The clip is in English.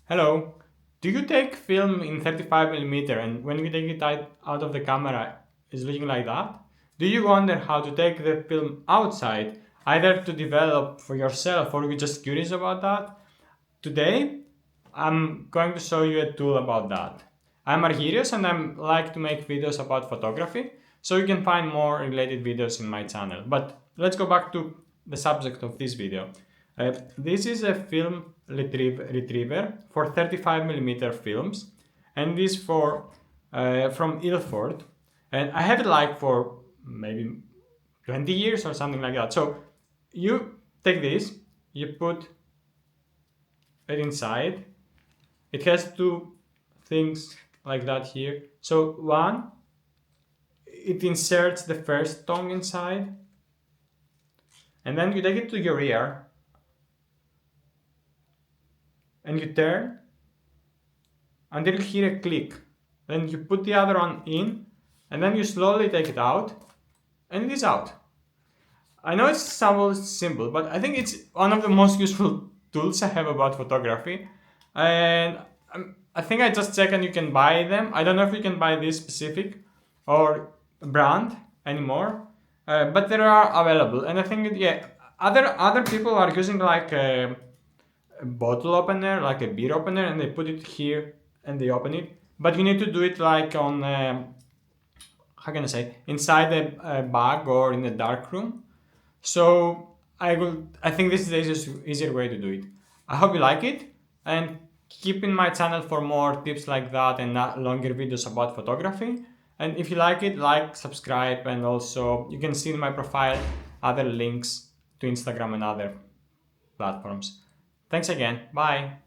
Hello. Do you take film in 35mm and when you take it out of the camera it's looking like that? Do you wonder how to take the film outside, either to develop for yourself or you're just curious about that? Today, I'm going to show you a tool about that. I'm Argyrios and I like to make videos about photography, so you can find more related videos in my channel. But let's go back to the subject of this video. This is a film retriever for 35mm films, and this for from Ilford, and I have it like for maybe 20 years or something like that. So you take this, you put it inside. It has two things like that here. So one, it inserts the first tongue inside, and then you take it to your ear and you turn until you hear a click. Then you put the other one in and then you slowly take it out and it is out. I know it sounds simple, but I think it's one of the most useful tools I have about photography. And I think I just checked and you can buy them. I don't know if you can buy this specific or brand anymore, but they are available. And I think yeah, other people are using like a bottle opener, like a beer opener, and they put it here and they open it. But you need to do it like on how can I say inside a bag or in a dark room. So I think this is the easier way to do it. I hope you like it and keep in my channel for more tips like that and longer videos about photography. And if you like it, like, subscribe, and also you can see in my profile other links to Instagram and other platforms. Thanks again. Bye.